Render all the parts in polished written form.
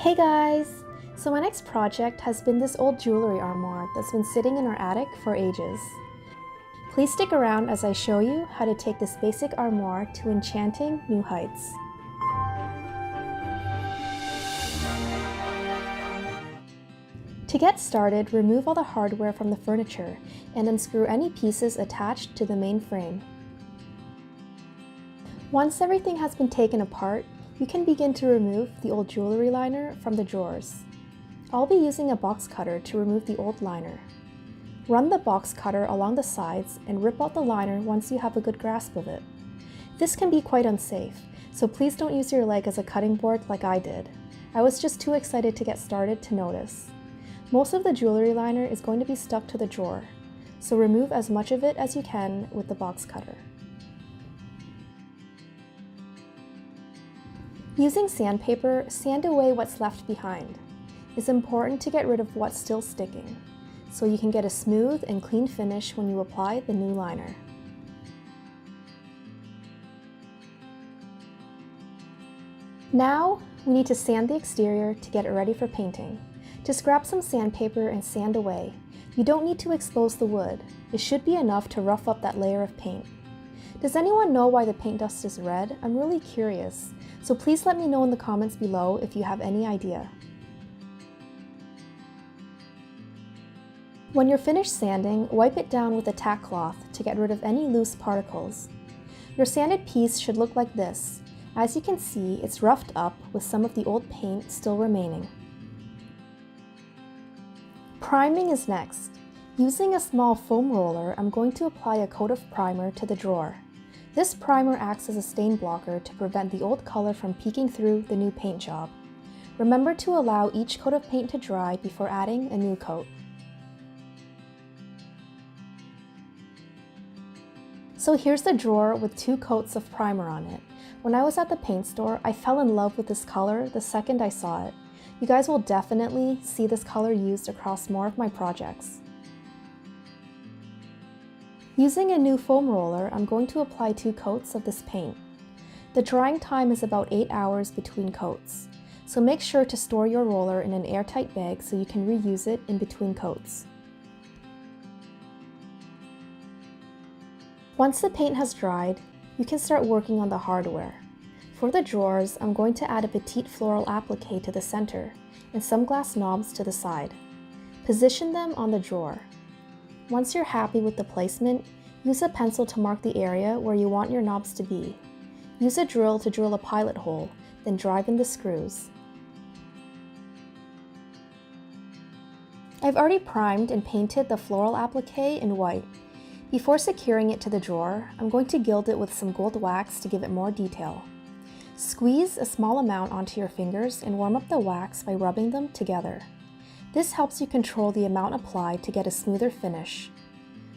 Hey guys! So my next project has been this old jewelry armoire that's been sitting in our attic for ages. Please stick around as I show you how to take this basic armoire to enchanting new heights. To get started, remove all the hardware from the furniture and unscrew any pieces attached to the main frame. Once everything has been taken apart, you can begin to remove the old jewelry liner from the drawers. I'll be using a box cutter to remove the old liner. Run the box cutter along the sides and rip out the liner once you have a good grasp of it. This can be quite unsafe, so please don't use your leg as a cutting board like I did. I was just too excited to get started to notice. Most of the jewelry liner is going to be stuck to the drawer, so remove as much of it as you can with the box cutter. Using sandpaper, sand away what's left behind. It's important to get rid of what's still sticking, so you can get a smooth and clean finish when you apply the new liner. Now, we need to sand the exterior to get it ready for painting. Just grab some sandpaper and sand away. You don't need to expose the wood. It should be enough to rough up that layer of paint. Does anyone know why the paint dust is red? I'm really curious, so please let me know in the comments below if you have any idea. When you're finished sanding, wipe it down with a tack cloth to get rid of any loose particles. Your sanded piece should look like this. As you can see, it's roughed up with some of the old paint still remaining. Priming is next. Using a small foam roller, I'm going to apply a coat of primer to the drawer. This primer acts as a stain blocker to prevent the old color from peeking through the new paint job. Remember to allow each coat of paint to dry before adding a new coat. So here's the drawer with 2 coats of primer on it. When I was at the paint store, I fell in love with this color the second I saw it. You guys will definitely see this color used across more of my projects. Using a new foam roller, I'm going to apply 2 coats of this paint. The drying time is about 8 hours between coats, so make sure to store your roller in an airtight bag so you can reuse it in between coats. Once the paint has dried, you can start working on the hardware. For the drawers, I'm going to add a petite floral applique to the center and some glass knobs to the side. Position them on the drawer. Once you're happy with the placement, use a pencil to mark the area where you want your knobs to be. Use a drill to drill a pilot hole, then drive in the screws. I've already primed and painted the floral applique in white. Before securing it to the drawer, I'm going to gild it with some gold wax to give it more detail. Squeeze a small amount onto your fingers and warm up the wax by rubbing them together. This helps you control the amount applied to get a smoother finish.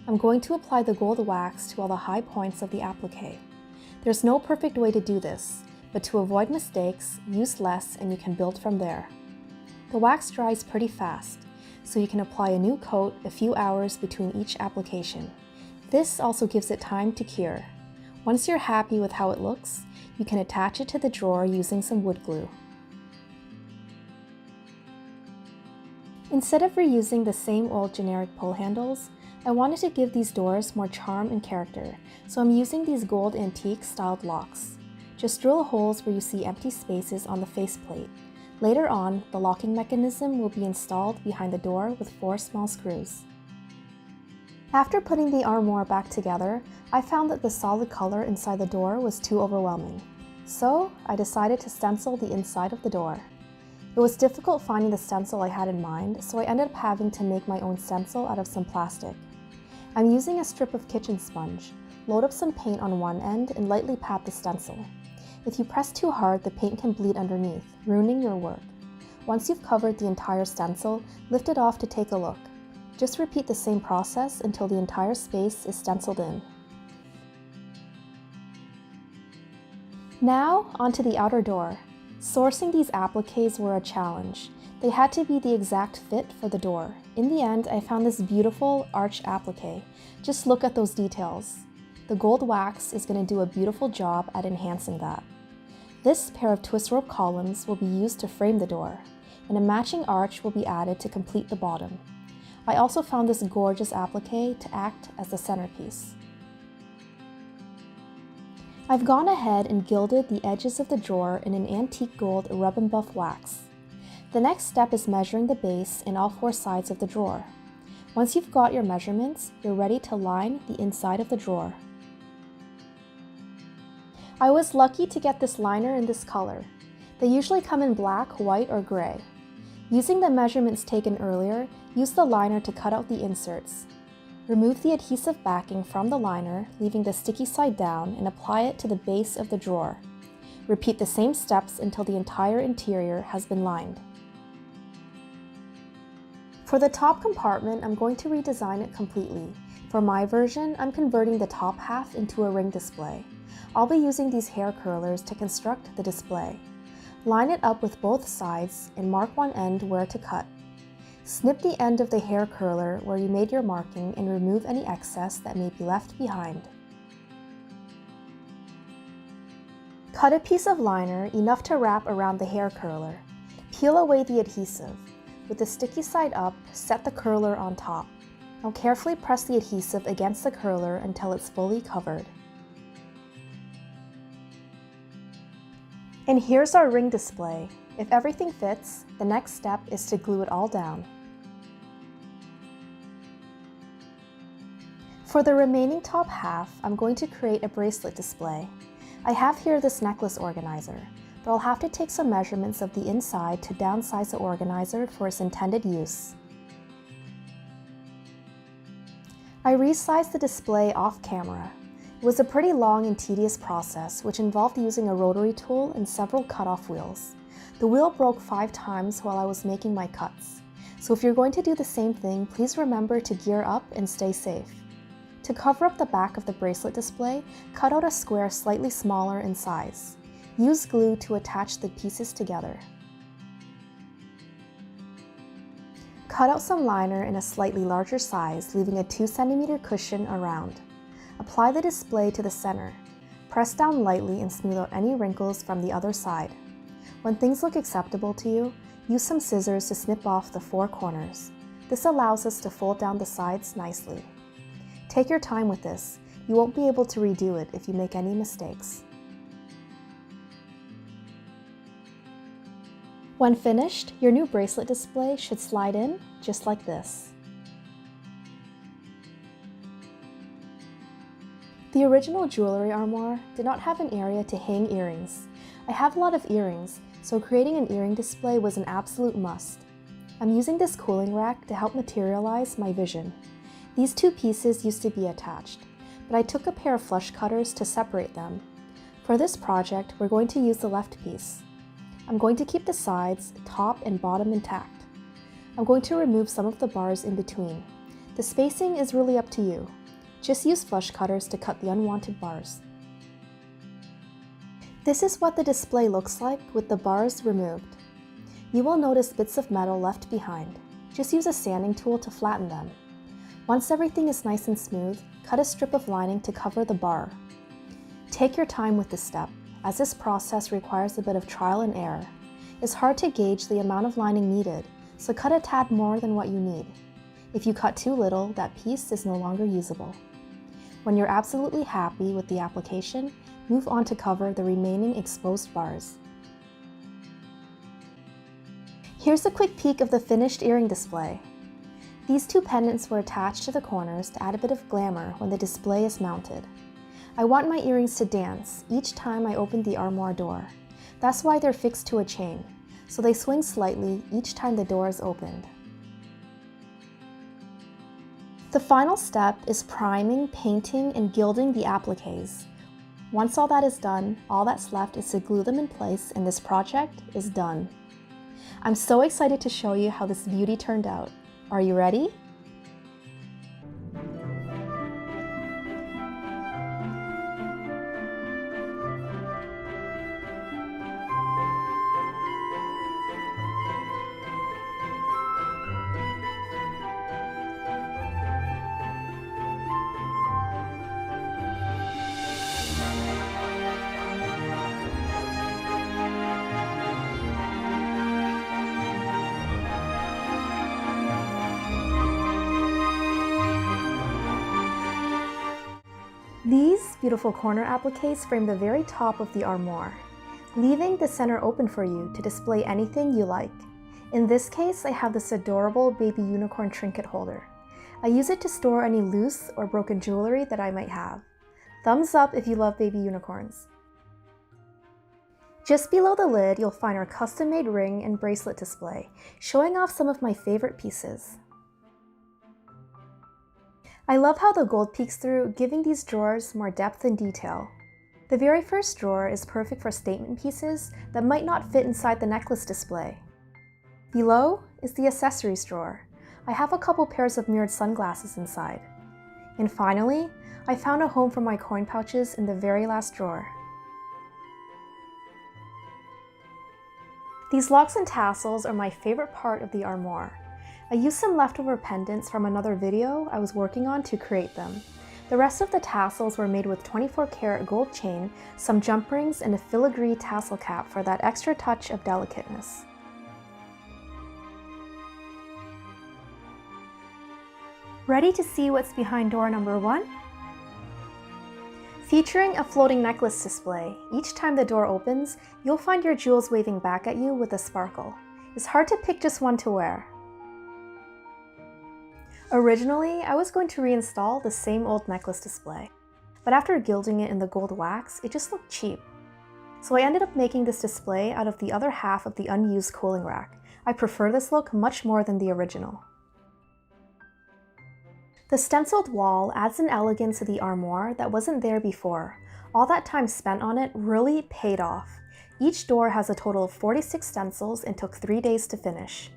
I'm going to apply the gold wax to all the high points of the applique. There's no perfect way to do this, but to avoid mistakes, use less and you can build from there. The wax dries pretty fast, so you can apply a new coat a few hours between each application. This also gives it time to cure. Once you're happy with how it looks, you can attach it to the drawer using some wood glue. Instead of reusing the same old generic pull handles, I wanted to give these doors more charm and character, so I'm using these gold antique styled locks. Just drill holes where you see empty spaces on the faceplate. Later on, the locking mechanism will be installed behind the door with 4 small screws. After putting the armoire back together, I found that the solid color inside the door was too overwhelming. So, I decided to stencil the inside of the door. It was difficult finding the stencil I had in mind, so I ended up having to make my own stencil out of some plastic. I'm using a strip of kitchen sponge. Load up some paint on one end and lightly pat the stencil. If you press too hard, the paint can bleed underneath, ruining your work. Once you've covered the entire stencil, lift it off to take a look. Just repeat the same process until the entire space is stenciled in. Now, onto the outer door. Sourcing these appliques were a challenge. They had to be the exact fit for the door. In the end, I found this beautiful arch applique. Just look at those details. The gold wax is going to do a beautiful job at enhancing that. This pair of twist rope columns will be used to frame the door. and a matching arch will be added to complete the bottom. I also found this gorgeous applique to act as the centerpiece. I've gone ahead and gilded the edges of the drawer in an antique gold rub and buff wax. The next step is measuring the base and all 4 sides of the drawer. Once you've got your measurements, you're ready to line the inside of the drawer. I was lucky to get this liner in this color. They usually come in black, white, or gray. Using the measurements taken earlier, use the liner to cut out the inserts. Remove the adhesive backing from the liner, leaving the sticky side down, and apply it to the base of the drawer. Repeat the same steps until the entire interior has been lined. For the top compartment, I'm going to redesign it completely. For my version, I'm converting the top half into a ring display. I'll be using these hair curlers to construct the display. Line it up with both sides and mark one end where to cut. Snip the end of the hair curler where you made your marking and remove any excess that may be left behind. Cut a piece of liner enough to wrap around the hair curler. Peel away the adhesive. With the sticky side up, set the curler on top. Now carefully press the adhesive against the curler until it's fully covered. And here's our ring display. If everything fits, the next step is to glue it all down. For the remaining top half, I'm going to create a bracelet display. I have here this necklace organizer, but I'll have to take some measurements of the inside to downsize the organizer for its intended use. I resized the display off camera. It was a pretty long and tedious process, which involved using a rotary tool and several cutoff wheels. The wheel broke 5 times while I was making my cuts. So if you're going to do the same thing, please remember to gear up and stay safe. To cover up the back of the bracelet display, cut out a square slightly smaller in size. Use glue to attach the pieces together. Cut out some liner in a slightly larger size, leaving a 2 cm cushion around. Apply the display to the center. Press down lightly and smooth out any wrinkles from the other side. When things look acceptable to you, use some scissors to snip off the 4 corners. This allows us to fold down the sides nicely. Take your time with this. You won't be able to redo it if you make any mistakes. When finished, your new bracelet display should slide in just like this. The original jewelry armoire did not have an area to hang earrings. I have a lot of earrings, so creating an earring display was an absolute must. I'm using this cooling rack to help materialize my vision. These 2 pieces used to be attached, but I took a pair of flush cutters to separate them. For this project, we're going to use the left piece. I'm going to keep the sides, top and bottom intact. I'm going to remove some of the bars in between. The spacing is really up to you. Just use flush cutters to cut the unwanted bars. This is what the display looks like with the bars removed. You will notice bits of metal left behind. Just use a sanding tool to flatten them. Once everything is nice and smooth, cut a strip of lining to cover the bar. Take your time with this step, as this process requires a bit of trial and error. It's hard to gauge the amount of lining needed, so cut a tad more than what you need. If you cut too little, that piece is no longer usable. When you're absolutely happy with the application, move on to cover the remaining exposed bars. Here's a quick peek of the finished earring display. These 2 pendants were attached to the corners to add a bit of glamour when the display is mounted. I want my earrings to dance each time I open the armoire door. That's why they're fixed to a chain, so they swing slightly each time the door is opened. The final step is priming, painting, and gilding the appliques. Once all that is done, all that's left is to glue them in place and this project is done. I'm so excited to show you how this beauty turned out. Are you ready? beautiful corner appliques frame the very top of the armoire, leaving the center open for you to display anything you like. In this case, I have this adorable baby unicorn trinket holder. I use it to store any loose or broken jewelry that I might have. Thumbs up if you love baby unicorns. Just below the lid, you'll find our custom-made ring and bracelet display, showing off some of my favorite pieces. I love how the gold peeks through, giving these drawers more depth and detail. The very first drawer is perfect for statement pieces that might not fit inside the necklace display. Below is the accessories drawer. I have a couple pairs of mirrored sunglasses inside. And finally, I found a home for my coin pouches in the very last drawer. These locks and tassels are my favorite part of the armoire. I used some leftover pendants from another video I was working on to create them. The rest of the tassels were made with 24-karat gold chain, some jump rings, and a filigree tassel cap for that extra touch of delicateness. Ready to see what's behind door number 1? Featuring a floating necklace display, each time the door opens, you'll find your jewels waving back at you with a sparkle. It's hard to pick just one to wear. Originally, I was going to reinstall the same old necklace display, but after gilding it in the gold wax, it just looked cheap. So I ended up making this display out of the other half of the unused cooling rack. I prefer this look much more than the original. The stenciled wall adds an elegance to the armoire that wasn't there before. All that time spent on it really paid off. Each door has a total of 46 stencils and took 3 days to finish.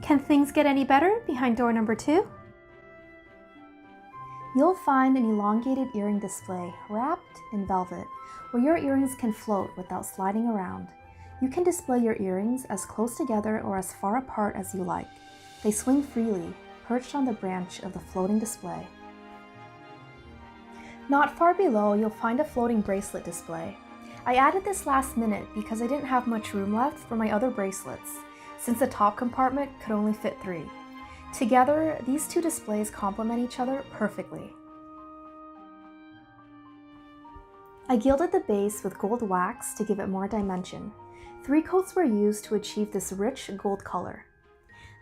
Can things get any better behind door number 2? You'll find an elongated earring display wrapped in velvet, where your earrings can float without sliding around. You can display your earrings as close together or as far apart as you like. They swing freely, perched on the branch of the floating display. Not far below, you'll find a floating bracelet display. I added this last minute because I didn't have much room left for my other bracelets, since the top compartment could only fit 3. Together, these two displays complement each other perfectly. I gilded the base with gold wax to give it more dimension. 3 coats were used to achieve this rich gold color.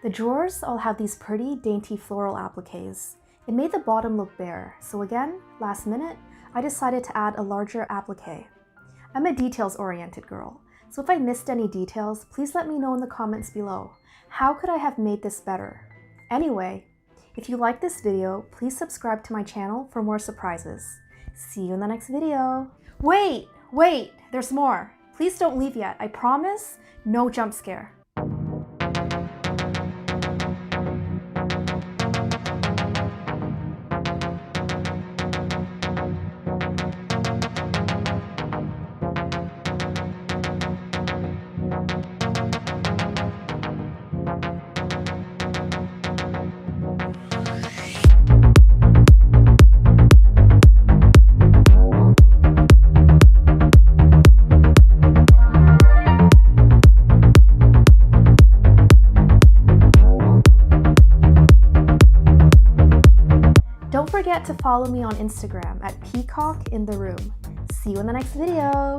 The drawers all have these pretty, dainty floral appliques. It made the bottom look bare, so again, last minute, I decided to add a larger applique. I'm a details-oriented girl, so if I missed any details, please let me know in the comments below. How could I have made this better? Anyway, if you like this video, please subscribe to my channel for more surprises. See you in the next video. Wait, there's more. Please don't leave yet. I promise, no jump scare. Don't forget to follow me on Instagram at peacockintheroom. See you in the next video!